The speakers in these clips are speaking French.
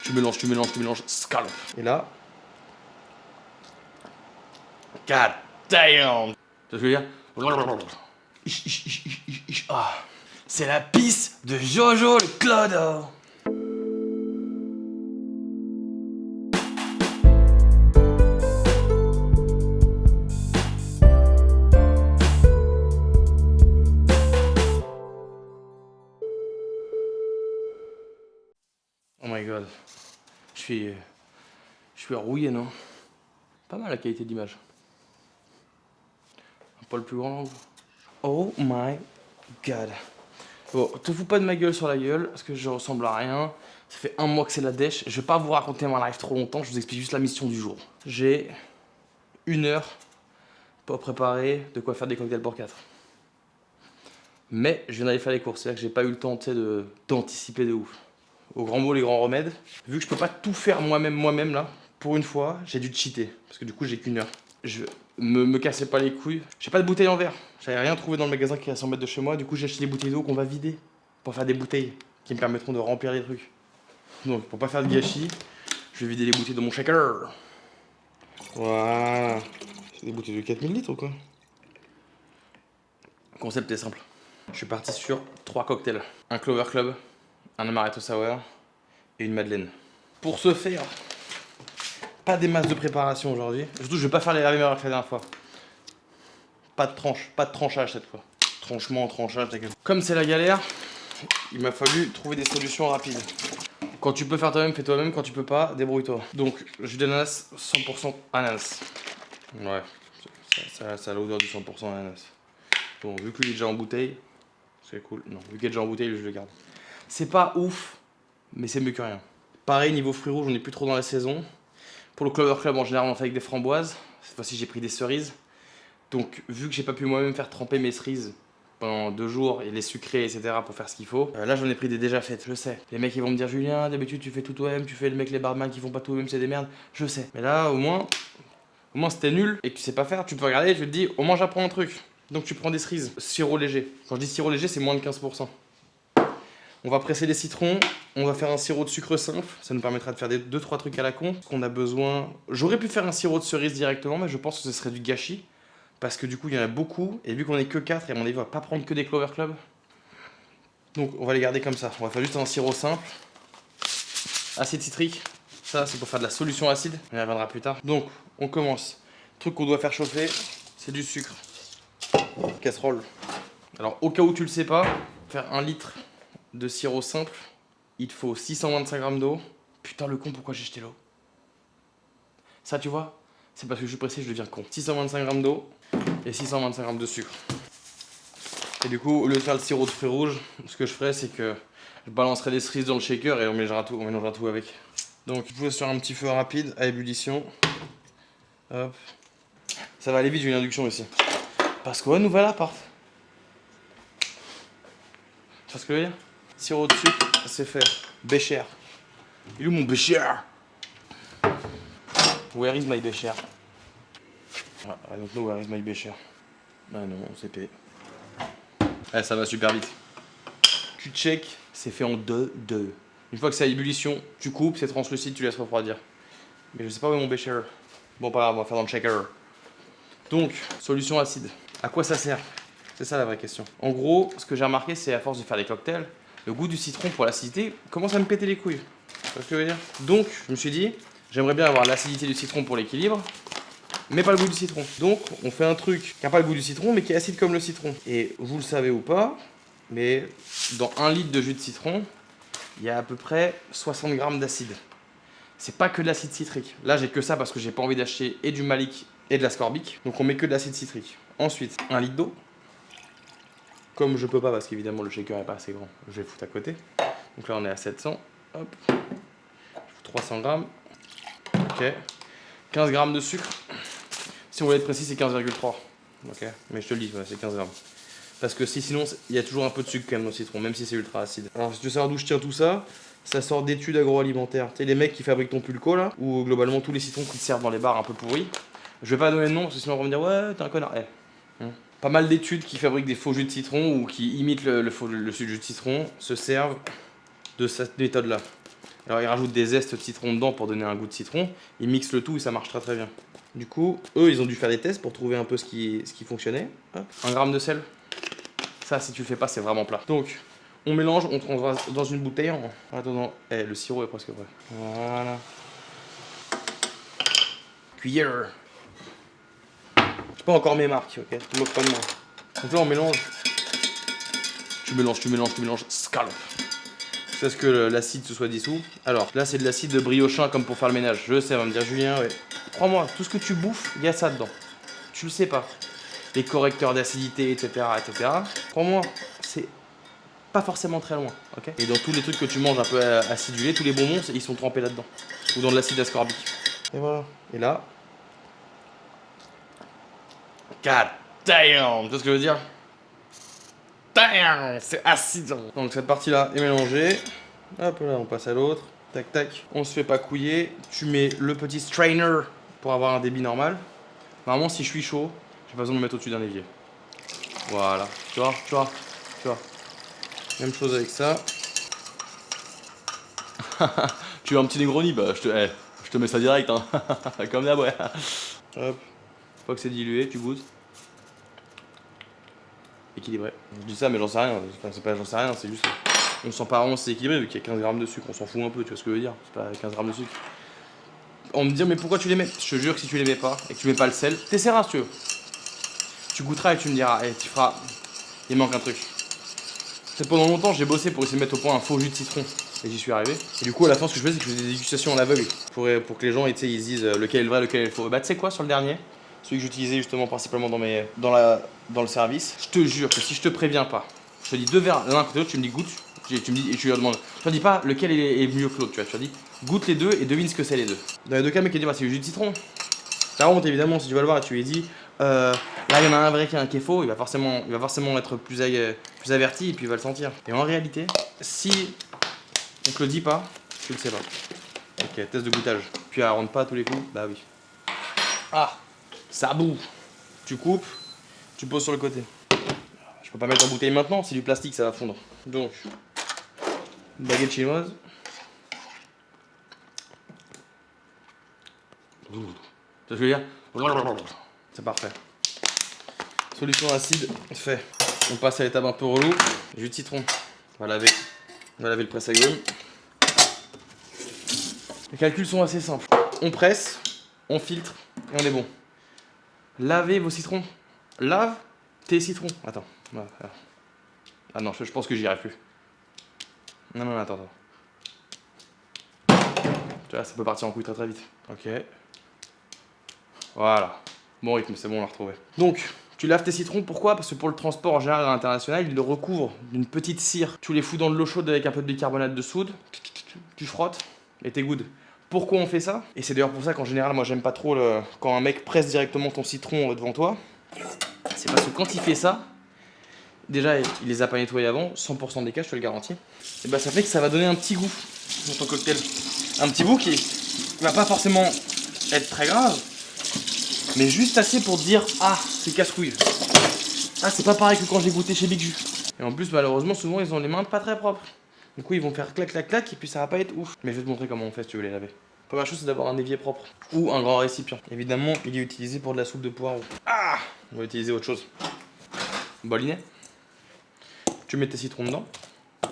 Tu mélanges, scalp. Et là... God damn. Tu vois ce que je veux dire? Ah. C'est la pisse de Jojo le clodo. Oh my god. Je suis rouillé, non? Pas mal la qualité d'image. Pas le plus grand l'angle. Oh my god. Bon, te fous pas de ma gueule sur la gueule, parce que je ressemble à rien. Ça fait un mois que c'est la dèche. Je vais pas vous raconter ma life trop longtemps, je vous explique juste la mission du jour. J'ai 1 heure pour préparer de quoi faire des cocktails pour 4. Mais je viens d'aller faire les courses, c'est-à-dire que j'ai pas eu le temps d'anticiper de ouf. Au grand mot, les grands remèdes. Vu que je peux pas tout faire moi-même là, pour une fois, j'ai dû cheater. Parce que du coup, j'ai qu'1 heure. Je me cassez pas les couilles. J'ai pas de bouteille en verre. J'avais rien trouvé dans le magasin qui est à 100 mètres de chez moi. Du coup, j'ai acheté des bouteilles d'eau qu'on va vider pour faire des bouteilles qui me permettront de remplir les trucs. Donc, pour pas faire de gâchis, je vais vider les bouteilles de mon shaker. Voilà. C'est des bouteilles de 4000 litres ou quoi? Le concept est simple. Je suis parti sur 3 cocktails. Un Clover Club, un Amaretto Sour et une Madeleine. Pour ce faire, pas des masses de préparation aujourd'hui. Surtout, je vais pas faire les mêmes erreurs que la dernière fois. Pas de tranche, pas de tranchage cette fois. Tranchement, tranchage, t'inquiète. Comme c'est la galère, il m'a fallu trouver des solutions rapides. Quand tu peux faire toi-même, fais toi-même. Quand tu peux pas, débrouille-toi. Donc, jus d'ananas, 100% ananas. Ouais, ça a l'odeur du 100% ananas. Bon, vu qu'il est déjà en bouteille, c'est cool. Non, vu qu'il est déjà en bouteille, je le garde. C'est pas ouf, mais c'est mieux que rien. Pareil, niveau fruits rouges, on n'est plus trop dans la saison. Pour le Clover Club, en général, on fait avec des framboises. Cette fois-ci, j'ai pris des cerises. Donc, vu que j'ai pas pu moi-même faire tremper mes cerises pendant 2 jours et les sucrer, etc. pour faire ce qu'il faut, là, j'en ai pris des déjà faites, je sais. Les mecs, ils vont me dire, Julien, d'habitude, tu fais tout toi-même, tu fais le mec, les barman qui font pas tout eux-mêmes, c'est des merdes. Je sais. Mais là, au moins c'était nul et que tu sais pas faire, tu peux regarder, je te dis, au moins, j'apprends un truc. Donc, tu prends des cerises, sirop léger. Quand je dis sirop léger, c'est moins de 15%. On va presser les citrons, on va faire un sirop de sucre simple, ça nous permettra de faire 2-3 trucs à la con. Parce qu'on a besoin... J'aurais pu faire un sirop de cerise directement, mais je pense que ce serait du gâchis. Parce que du coup, il y en a beaucoup, et vu qu'on est que 4, et à mon avis, on va pas prendre que des Clover Club. Donc, on va les garder comme ça. On va faire juste un sirop simple. Acide citrique, ça c'est pour faire de la solution acide, on y reviendra plus tard. Donc, on commence. Le truc qu'on doit faire chauffer, c'est du sucre. Casserole. Alors, au cas où tu le sais pas, faire 1 litre de sirop simple, il te faut 625 g d'eau. Putain, le con, pourquoi j'ai jeté l'eau? Ça, tu vois, c'est parce que je suis pressé, je deviens con. 625 g d'eau et 625 g de sucre. Et du coup, au lieu de faire le sirop de fruits rouges, ce que je ferais, c'est que je balancerai des cerises dans le shaker et on mélangera tout avec. Donc, je vais sur un petit feu rapide à ébullition. Hop. Ça va aller vite, j'ai une induction ici. Parce que ouais, nouvel appart. Tu vois ce que je veux dire? Sirop de sucre, c'est fait. Bécher. Il est où mon bécher? Where is my bécher? I don't know where is my bécher. Ah non, c'est fait. Ah, ça va super vite. Tu check, c'est fait en 2. Une fois que c'est à ébullition, tu coupes, c'est translucide, tu laisses refroidir. Mais je sais pas où est mon bécher. Bon, pas grave, on va faire dans le shaker. Donc, solution acide. À quoi ça sert? C'est ça la vraie question. En gros, ce que j'ai remarqué, c'est à force de faire des cocktails, le goût du citron pour l'acidité commence à me péter les couilles. Tu vois ce que je veux dire? Donc, je me suis dit, j'aimerais bien avoir l'acidité du citron pour l'équilibre, mais pas le goût du citron. Donc, on fait un truc qui n'a pas le goût du citron, mais qui est acide comme le citron. Et vous le savez ou pas, mais dans 1 litre de jus de citron, il y a à peu près 60 g d'acide. C'est pas que de l'acide citrique. Là, j'ai que ça parce que j'ai pas envie d'acheter et du malic et de l'ascorbique. Donc, on met que de l'acide citrique. Ensuite, 1 litre d'eau. Comme je peux pas parce qu'évidemment le shaker est pas assez grand, je vais le foutre à côté. Donc là on est à 700, hop, je fous 300 g, ok, 15 g de sucre. Si on voulait être précis, c'est 15,3, ok, mais je te le dis, c'est 15 g. Parce que sinon il y a toujours un peu de sucre quand même dans le citron, même si c'est ultra acide. Alors si tu veux savoir d'où je tiens tout ça, ça sort d'études agroalimentaires. Tu sais les mecs qui fabriquent ton pulco là, ou globalement tous les citrons qui te servent dans les bars un peu pourris. Je vais pas donner de nom parce que sinon on va me dire ouais t'es un connard. Pas mal d'études qui fabriquent des faux jus de citron ou qui imitent le jus de citron se servent de cette méthode-là. Alors ils rajoutent des zestes de citron dedans pour donner un goût de citron. Ils mixent le tout et ça marche très très bien. Du coup, eux, ils ont dû faire des tests pour trouver un peu ce qui fonctionnait. Hop. 1 gramme de sel. Ça, si tu le fais pas, c'est vraiment plat. Donc, on mélange, on transvase dans une bouteille. Attends, le sirop est presque prêt. Voilà. Cuillère. J'ai pas encore mes marques, ok? Tu moques pas de moi. Donc là, on mélange. Tu mélanges. Scalope. Jusqu'à ce que l'acide se soit dissous. Alors, là, c'est de l'acide de briochin comme pour faire le ménage. Je sais, on va me dire Julien, ouais. Crois-moi, tout ce que tu bouffes, il y a ça dedans. Tu le sais pas. Les correcteurs d'acidité, etc., etc. Crois-moi, c'est pas forcément très loin, ok? Et dans tous les trucs que tu manges un peu acidulés, tous les bonbons, ils sont trempés là-dedans. Ou dans de l'acide ascorbique. Et voilà. Et là... God damn! Tu vois ce que je veux dire? Damn! C'est acide! Donc cette partie-là est mélangée. Hop là, on passe à l'autre. Tac, tac. On se fait pas couiller. Tu mets le petit strainer pour avoir un débit normal. Normalement, si je suis chaud, j'ai pas besoin de me mettre au-dessus d'un évier. Voilà. Tu vois. Même chose avec ça. Tu veux un petit Negroni? Bah, je te mets ça direct, hein. Comme d'hab, ouais. Hop. Une fois que c'est dilué, tu goûtes. Équilibré. Je dis ça, mais j'en sais rien. Enfin, c'est pas j'en sais rien, c'est juste. On sent pas vraiment si c'est équilibré vu qu'il y a 15 grammes de sucre. On s'en fout un peu, tu vois ce que je veux dire? C'est pas 15 grammes de sucre. On me dit, mais pourquoi tu les mets? Je te jure que si tu les mets pas et que tu mets pas le sel, t'essaieras si tu veux. Tu goûteras et tu me diras, tu feras. Il manque un truc. Peut-être pendant longtemps, j'ai bossé pour essayer de mettre au point un faux jus de citron. Et j'y suis arrivé. Et du coup, à la fin, ce que je fais, c'est que je fais des dégustations à l'aveugle. Pour que les gens ils se disent lequel est le vrai, lequel est le faux. Bah, tu sais quoi, sur le dernier, celui que j'utilisais justement principalement dans le service, je te jure que si je te préviens pas, je te dis 2 verres l'un côté l'autre, tu me dis goûte. Tu me dis, et tu leur demandes. Je te dis pas lequel est mieux que l'autre, tu vois. Tu leur dis goûte les deux et devine ce que c'est les deux. Dans les deux cas, le mec il dit bah, c'est le jus de citron. Ça honte évidemment, si tu vas le voir et tu lui dis là il y en a un vrai qui est faux, il va forcément être plus averti et puis il va le sentir. Et en réalité, si on te le dit pas, tu le sais pas. Ok, test de goûtage. Puis elle rentre pas à tous les coups, bah oui. Ah, ça boue. Tu coupes, tu poses sur le côté. Je peux pas mettre en bouteille maintenant, c'est du plastique, ça va fondre. Donc, une baguette chinoise. Tu vois ce que je veux dire? C'est parfait. Solution acide, fait. On passe à l'étape un peu relou. Jus de citron. On va laver le presse-agrumes. Les calculs sont assez simples. On presse, on filtre et on est bon. Lavez vos citrons. Lave tes citrons. Attends. Ah non, je pense que j'y arrive plus. Non, attends. Tu vois, ça peut partir en couille très très vite. Ok. Voilà. Bon rythme, c'est bon, on l'a retrouvé. Donc, tu laves tes citrons, pourquoi? Parce que pour le transport en général à l'international, ils le recouvrent d'une petite cire. Tu les fous dans de l'eau chaude avec un peu de bicarbonate de soude, tu frottes et t'es good. Pourquoi on fait ça? Et c'est d'ailleurs pour ça qu'en général, moi j'aime pas trop quand un mec presse directement ton citron devant toi. C'est parce que quand il fait ça, déjà il les a pas nettoyés avant, 100% des cas, je te le garantis. Et bah ça fait que ça va donner un petit goût dans ton cocktail. Un petit goût qui va pas forcément être très grave, mais juste assez pour te dire ah c'est casse-couille. Ah c'est pas pareil que quand j'ai goûté chez Big Jus. Et en plus malheureusement souvent ils ont les mains pas très propres. Du coup ils vont faire clac clac clac et puis ça va pas être ouf. Mais je vais te montrer comment on fait si tu veux les laver. Première chose c'est d'avoir un évier propre ou un grand récipient. Évidemment il est utilisé pour de la soupe de poireaux. Ah on va utiliser autre chose. Bolinet. Tu mets tes citrons dedans.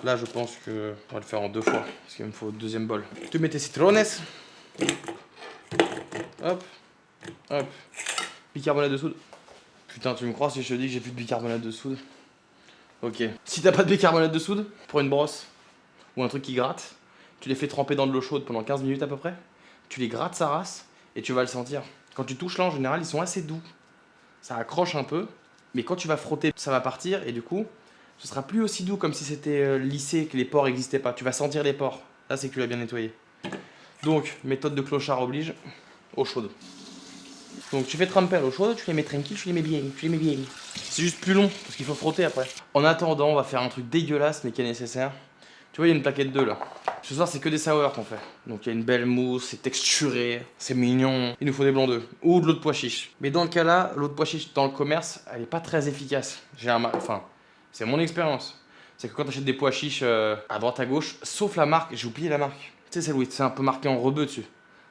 Là je pense que on va le faire en 2 fois parce qu'il me faut 2e bol. Tu mets tes citrones. Hop. Bicarbonate de soude. Putain, tu me crois si je te dis que j'ai plus de bicarbonate de soude? Ok. Si t'as pas de bicarbonate de soude, pour une brosse ou un truc qui gratte, tu les fais tremper dans de l'eau chaude pendant 15 minutes à peu près. Tu les grattes sa race et tu vas le sentir. Quand tu touches là, en général, ils sont assez doux. Ça accroche un peu, mais quand tu vas frotter, ça va partir et du coup, ce sera plus aussi doux comme si c'était lissé, que les pores n'existaient pas. Tu vas sentir les pores. Là, c'est que tu l'as bien nettoyé. Donc, méthode de clochard oblige, eau chaude. Donc tu fais tremper à l'eau chaude, tu les mets tranquilles, tu les mets bien. C'est juste plus long, parce qu'il faut frotter après. En attendant, on va faire un truc dégueulasse, mais qui est nécessaire. Tu vois, il y a une plaquette 2 là. Ce soir, c'est que des sours qu'on fait. Donc il y a une belle mousse, c'est texturé, c'est mignon. Il nous faut des blancs d'œufs ou de l'eau de pois chiche. Mais dans le cas là, l'eau de pois chiche dans le commerce, elle est pas très efficace. Enfin, c'est mon expérience. C'est que quand tu achètes des pois chiches à droite à gauche, sauf la marque, j'ai oublié la marque. Tu sais, celle où c'est un peu marqué en rebeu dessus.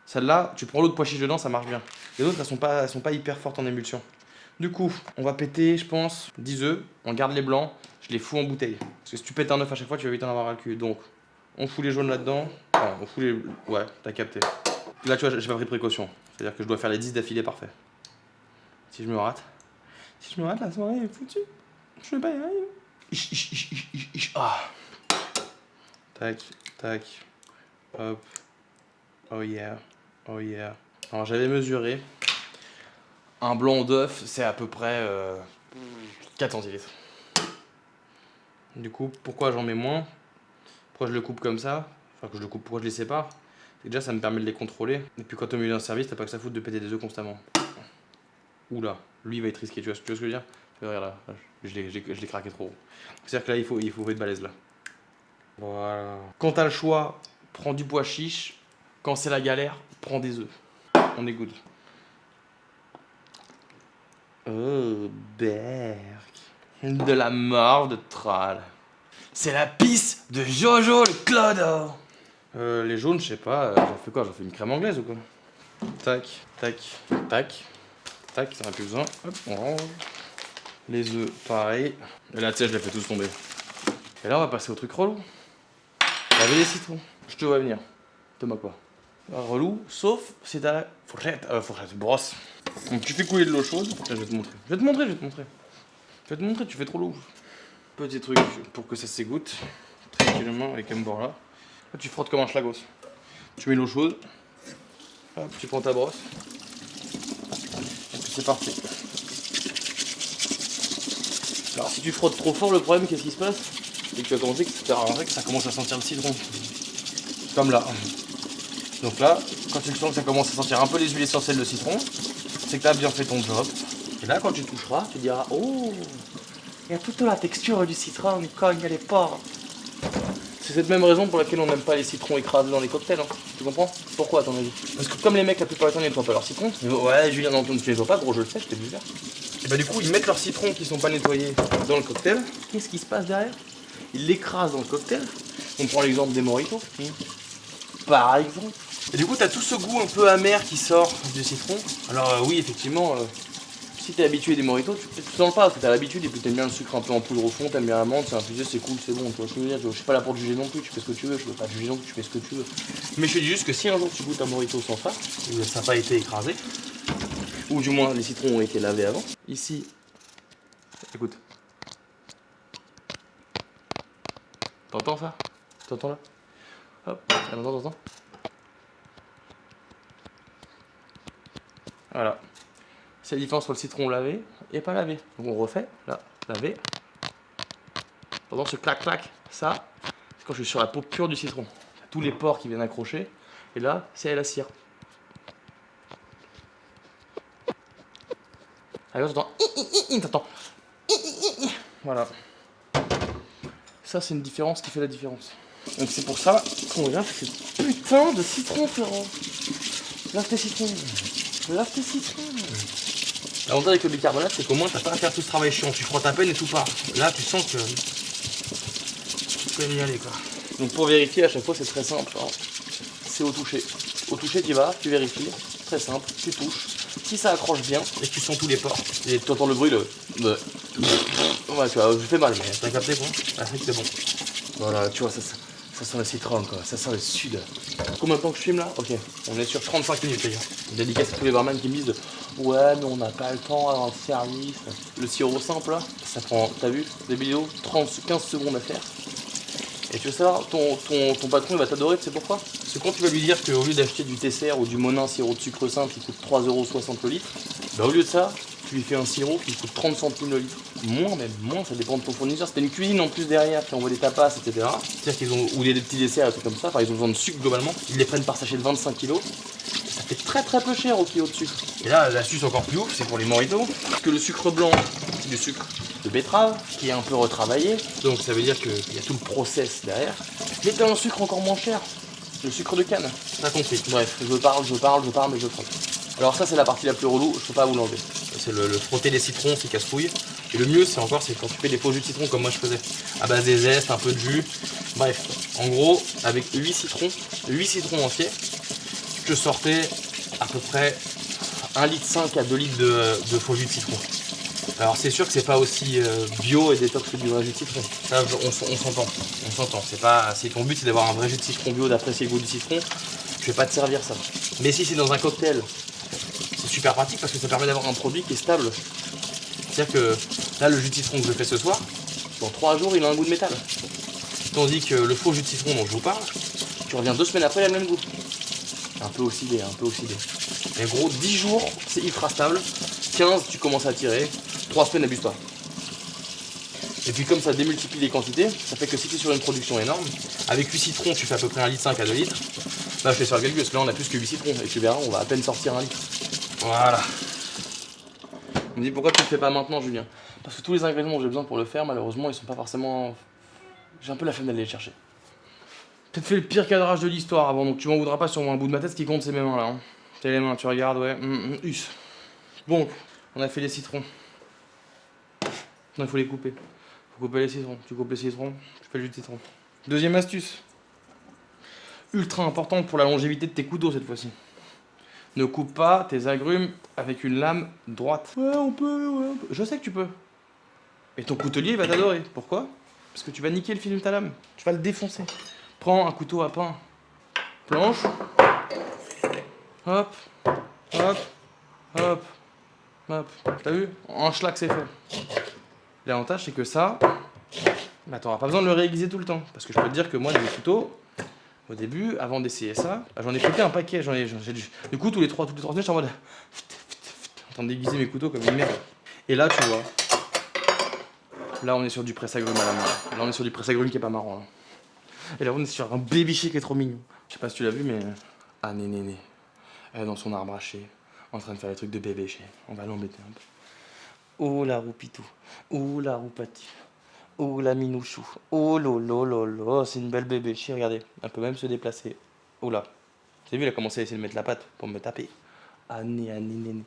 Celle-là, tu prends l'eau de pois chiche dedans, ça marche bien. Les autres, elles sont pas hyper fortes en émulsion. Du coup, on va péter, je pense, 10 œufs. On garde les blancs, je les fous en bouteille. Parce que si tu pètes un œuf à chaque fois, tu vas vite en avoir à le cul. Donc, on fout les jaunes là-dedans. Enfin, on fout les... Ouais, t'as capté. Là, tu vois, j'ai pas pris précaution. C'est-à-dire que je dois faire les 10 d'affilée parfait. Si je me rate, la soirée est foutue. Je vais pas y arriver. Ah. Tac, tac. Hop. Oh yeah. Oh yeah. Alors, j'avais mesuré. Un blanc d'œuf, c'est à peu près 4 centilitres. Du coup, pourquoi j'en mets moins? Pourquoi je le coupe comme ça? Enfin, que je le coupe, pourquoi je les sépare? C'est que déjà, ça me permet de les contrôler. Et puis, quand au milieu d'un service, t'as pas que ça foutre de péter des œufs constamment. Oula, lui il va être risqué, tu vois ce que je veux dire? Regarde là, je l'ai craqué trop. C'est-à-dire que là, il faut être balèze là. Voilà. Quand t'as le choix, prends du pois chiche. Quand c'est la galère, prends des œufs. On est good. Oh, berk. De la mort de Tral. C'est la pisse de Jojo le clodo. Les jaunes, je sais pas, j'en fais quoi? J'en fais une crème anglaise ou quoi? Tac, tac, tac. Tac, ça n'a plus besoin. Hop, on range. Les œufs, pareil. Et là, tu sais, je les fais tous tomber. Et là, on va passer au truc relou. Laver les citrons. Je te vois venir. Te moque pas. Relou, sauf si t'as la fourchette. Brosse. Donc, tu fais couler de l'eau chaude. Là, je vais te montrer. Je vais te montrer, tu fais trop l'eau. Petit truc pour que ça s'égoutte. Tranquillement, avec un bord là. Là, tu frottes comme un schlagos. Tu mets l'eau chaude. Hop, tu prends ta brosse. Et puis c'est parti. Alors si tu frottes trop fort, le problème, qu'est-ce qui se passe? C'est que tu vas commencer que ça commence à sentir le citron. Comme là. Donc là, quand tu sens que ça commence à sentir un peu les huiles essentielles de citron, c'est que tu as bien fait ton job. Et là, quand tu toucheras, tu diras, oh, il y a toute la texture du citron quand il y a les pores. C'est cette même raison pour laquelle on n'aime pas les citrons écrasés dans les cocktails. Hein. Tu comprends? Pourquoi à ton avis? Parce que comme les mecs la plupart du temps nettoient pas leurs citrons, ouais Julien, non, tu ne nettoies pas, gros, je le sais, je t'ai vu faire. Et bah du coup, ils mettent leurs citrons qui sont pas nettoyés dans le cocktail. Qu'est-ce qui se passe derrière? Ils l'écrasent dans le cocktail. On prend l'exemple des mojitos. Par exemple. Et du coup, t'as tout ce goût un peu amer qui sort du citron. Alors oui, effectivement, si t'es habitué des mojitos, tu sens pas parce que t'as l'habitude et puis t'aimes bien le sucre un peu en poudre au fond, t'aimes bien l'amande, c'est infusé, c'est cool, c'est bon. Tu vois ce que je veux dire? Je suis pas là pour te juger non plus, tu fais ce que tu veux, je veux pas te juger non plus, tu fais ce que tu veux. Mais je te dis juste que si un jour tu goûtes un mojito sans ça, où ça n'a pas été écrasé, ou du moins les citrons ont été lavés avant, ici, écoute. T'entends ça? T'entends là? Hop, t'entends? Voilà. C'est la différence entre le citron lavé et pas lavé. Donc on refait, là, lavé. Pendant ce clac-clac, ça, c'est quand je suis sur la peau pure du citron. Tous les pores qui viennent accrocher. Et là, c'est la cire. Alors t'entends. Voilà. Ça, c'est une différence qui fait la différence. Donc c'est pour ça qu'on regarde ce putain de citron, frérot. Lave tes citrons. Lave tes citrons. L'avantage avec le bicarbonate, c'est qu'au moins t'as pas à faire tout ce travail chiant. Tu frottes à peine et tout part. Là, tu sens que tu peux y aller, quoi. Donc pour vérifier, à chaque fois, c'est très simple. Hein. C'est au toucher. Au toucher, tu vas, tu vérifies. Très simple, tu touches. Si ça accroche bien et que tu sens tous les pores, et tu entends le bruit, ouais, tu vois, je fais mal, mais t'as capté quoi? Ah, c'est bon. Voilà, tu vois, ça sent le citron, quoi. Ça sent le sud. Combien de temps que je filme là? Ok, on est sur 35 minutes, les gars. Dédicace à tous les barman qui me disent ouais, mais on n'a pas le temps avant le service. Le sirop simple là, ça prend, t'as vu, des vidéos, 15 secondes à faire. Et tu veux savoir, ton patron il va t'adorer, tu sais pourquoi? Parce que quand tu vas lui dire qu'au lieu d'acheter du TCR ou du Monin sirop de sucre simple qui coûte 3,60 € le litre, bah au lieu de ça, tu lui fais un sirop qui coûte 30 centimes le litre. Moins même, moins, ça dépend de ton fournisseur. C'était une cuisine en plus derrière qui envoie des tapas, etc. C'est-à-dire qu'ils ont, ou des petits desserts et tout comme ça, enfin ils ont besoin de sucre globalement. Ils les prennent par sachet de 25 kg. Ça fait très très peu cher au kilo de sucre. Et là, l'astuce encore plus ouf, c'est pour les mojitos. Parce que le sucre blanc, c'est du sucre de betterave qui est un peu retravaillé. Donc ça veut dire qu'il y a tout le process derrière. Mais t'as un sucre encore moins cher. Le sucre de canne. T'as compris. Bref, je parle, mais je frotte. Alors ça, c'est la partie la plus relou, je peux pas vous l'enlever. C'est le frotter des citrons, c'est casse-couille. Et le mieux, c'est quand tu fais des faux jus de citron comme moi je faisais. À base des zestes, un peu de jus. Bref, En gros, avec 8 citrons entiers, je sortais à peu près 1,5 litre à 2 litres de faux jus de citron. Alors c'est sûr que c'est pas aussi bio et détox que du vrai jus de citron. Ça, on s'entend. C'est pas, si ton but c'est d'avoir un vrai jus de citron bio, d'apprécier le goût du citron, je vais pas te servir ça. Mais si c'est dans un cocktail, c'est super pratique parce que ça permet d'avoir un produit qui est stable. C'est-à-dire que là, le jus de citron que je fais ce soir, dans 3 jours, il a un goût de métal. Tandis que le faux jus de citron dont je vous parle, tu reviens 2 semaines après, il a le même goût. Un peu oxydé. Mais gros, 10 jours, c'est ultra stable. 15, tu commences à tirer. 3 semaines, n'abuse pas. Et puis comme ça démultiplie les quantités, ça fait que si tu es sur une production énorme, avec 8 citrons, tu fais à peu près 1,5 litre à 2 litres. Là, je fais sur le calcul, parce que là, on a plus que 8 citrons. Et tu verras, on va à peine sortir 1 litre. Voilà. On me dit, pourquoi tu le fais pas maintenant, Julien? Parce que tous les ingrédients dont j'ai besoin pour le faire, malheureusement, ils sont pas forcément... J'ai un peu la flemme d'aller les chercher. Peut-être fait le pire cadrage de l'histoire avant, donc tu m'en voudras pas sur un bout de ma tête, ce qui compte, c'est mes mains là. Hein. C'est les mains, tu regardes, ouais. Us. Bon, on a fait les citrons. Non, il faut les couper. Faut couper les citrons. Tu coupes les citrons, tu fais le jus de citron. Deuxième astuce. Ultra importante pour la longévité de tes couteaux cette fois-ci. Ne coupe pas tes agrumes avec une lame droite. Ouais, on peut. Je sais que tu peux. Et ton coutelier va t'adorer. Pourquoi? Parce que tu vas niquer le fil de ta lame. Tu vas le défoncer. Prends un couteau à pain. Planche. Hop. Hop. Hop. Hop. T'as vu? En schlag, c'est fait. L'avantage, c'est que ça, bah, t'auras pas besoin de le réaiguiser tout le temps. Parce que je peux te dire que moi, les couteaux, au début, avant d'essayer ça, bah, j'en ai pété un paquet. Du coup, tous les 3 semaines, je suis en mode en train d'aiguiser mes couteaux comme une merde. Et là, tu vois, là, on est sur du presse-agrumes à la main. Là, on est sur du presse-agrumes qui est pas marrant. Hein. Et là, on est sur un baby-chic qui est trop mignon. Je sais pas si tu l'as vu, mais. Ah, néné. Elle est dans son arbre haché, en train de faire les trucs de bébé chez. On va l'embêter un peu. Oh la roupitou, oh la roupati, oh la minouchou, oh lolo, c'est une belle bébé, chez, regardez, elle peut même se déplacer. Oh là, vous avez vu, elle a commencé à essayer de mettre la patte pour me taper. Ah néné.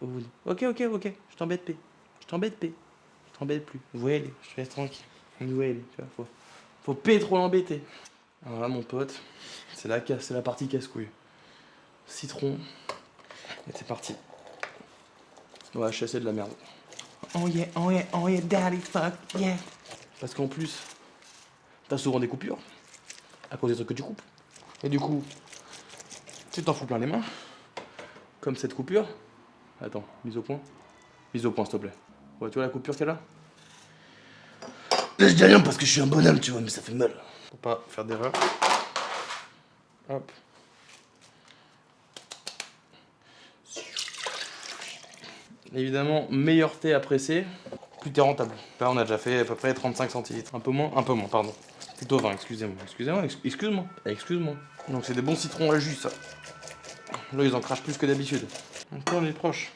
Oh, ok, je t'embête pas, je t'embête plus, vous voyez, je te laisse tranquille, vous voyez, tu vois, faut pas trop l'embêter. Alors là mon pote, c'est la partie casse-couille. Citron, et c'est parti. Ouais, chasser de la merde. Oh yeah, daddy fuck, yeah. Parce qu'en plus, t'as souvent des coupures, à cause des trucs que tu coupes. Et du coup, tu t'en fous plein les mains. Comme cette coupure. Attends, mise au point. Mise au point, s'il te plaît. Ouais, tu vois la coupure qu'elle a? Là, je dis rien parce que je suis un bonhomme, tu vois, mais ça fait mal. Faut pas faire d'erreur. Hop. Évidemment, meilleur thé à presser, plus t'es rentable. Là, on a déjà fait à peu près 35 centilitres. Un peu moins, pardon. Plutôt 20, excusez-moi. Donc c'est des bons citrons à jus, ça. Là, ils en crachent plus que d'habitude. Donc là, on est proche.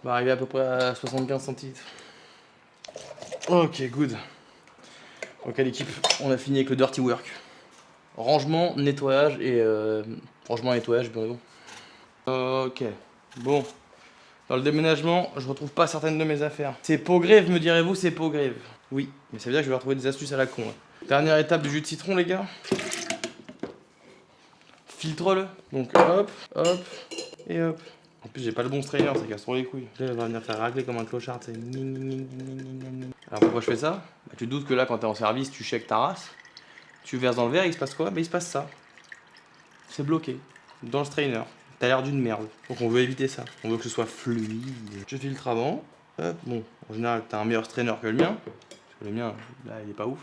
On va arriver à peu près à 75 centilitres. Ok, good. Donc à l'équipe, on a fini avec le dirty work. Rangement, nettoyage et... rangement, nettoyage, bien bon. Ok, bon. Dans le déménagement, je retrouve pas certaines de mes affaires. C'est peau grève, me direz-vous, c'est peau grève. Oui, mais ça veut dire que je vais retrouver des astuces à la con. Là. Dernière étape du jus de citron, les gars. Filtre-le. Donc hop, et hop. En plus, j'ai pas le bon strainer, ça casse trop les couilles. Là, il va venir faire racler comme un clochard, tu sais. Alors pourquoi je fais ça? Bah, tu te doutes que là, quand t'es en service, tu shakes ta race. Tu verses dans le verre, il se passe quoi? Bah, il se passe ça. C'est bloqué. Dans le strainer. T'as l'air d'une merde. Donc on veut éviter ça. On veut que ce soit fluide. Je filtre avant. Hop. Bon, en général, t'as un meilleur strainer que le mien. Parce que le mien, là, il est pas ouf.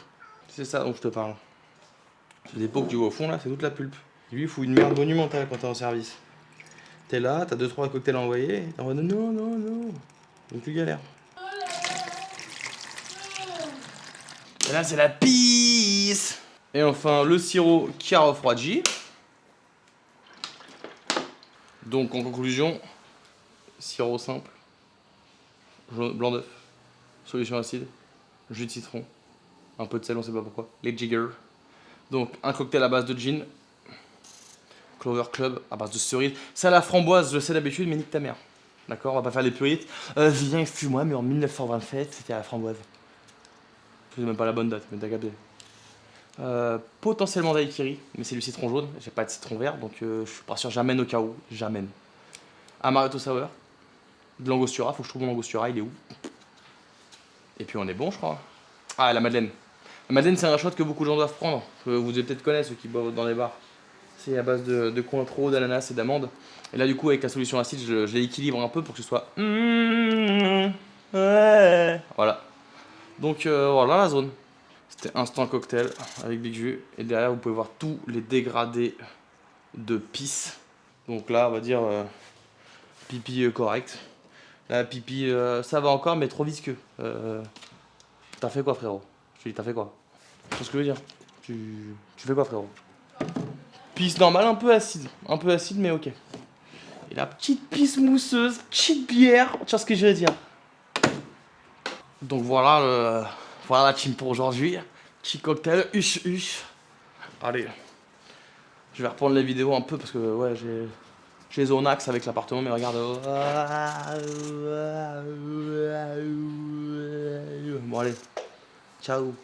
C'est ça dont je te parle. C'est des pots que tu vois au fond, là, c'est toute la pulpe. Lui, il fout une merde monumentale quand t'es en service. T'es là, t'as 2-3 cocktails à envoyer. T'es en mode non. Donc tu galères. Et là, c'est la pisse. Et enfin, le sirop qui a refroidi. Donc en conclusion, sirop simple, blanc d'œuf, solution acide, jus de citron, un peu de sel, on sait pas pourquoi, les jiggers. Donc un cocktail à base de gin, Clover Club à base de cerise. Ça à la framboise, je sais d'habitude, mais nique ta mère. D'accord, on va pas faire des purites. Viens, fuis-moi, mais en 1927, c'était à la framboise. Je sais même pas la bonne date, mais t'as capté. Potentiellement daiquiri, mais c'est du citron jaune, j'ai pas de citron vert, donc je suis pas sûr, j'amène au cas où, j'amène. Amaretto sour, de l'angostura, faut que je trouve mon angostura, il est où? Et puis on est bon, je crois. Ah, la madeleine. La madeleine, c'est un shot que beaucoup de gens doivent prendre, que vous devez peut-être connaître, ceux qui boivent dans les bars. C'est à base de cointreau, d'ananas et d'amandes. Et là, du coup, avec la solution acide, je l'équilibre un peu pour que ce soit... Ouais. Voilà. Donc voilà la zone. C'était instant cocktail avec Big Jus. Et derrière, vous pouvez voir tous les dégradés de pisse. Donc là, on va dire pipi correct. Là, pipi, ça va encore, mais trop visqueux. T'as fait quoi, frérot? Je te dis, t'as fait quoi? Tu vois ce que je veux dire? Tu fais quoi, frérot? Pisse normale, un peu acide, mais ok. Et la petite pisse mousseuse, petite bière, tu vois ce que je veux dire? Donc voilà, voilà la team pour aujourd'hui. Petit cocktail, huche huche. Allez, je vais reprendre les vidéos un peu parce que ouais, j'ai zonax avec l'appartement, mais regarde. Bon allez, ciao.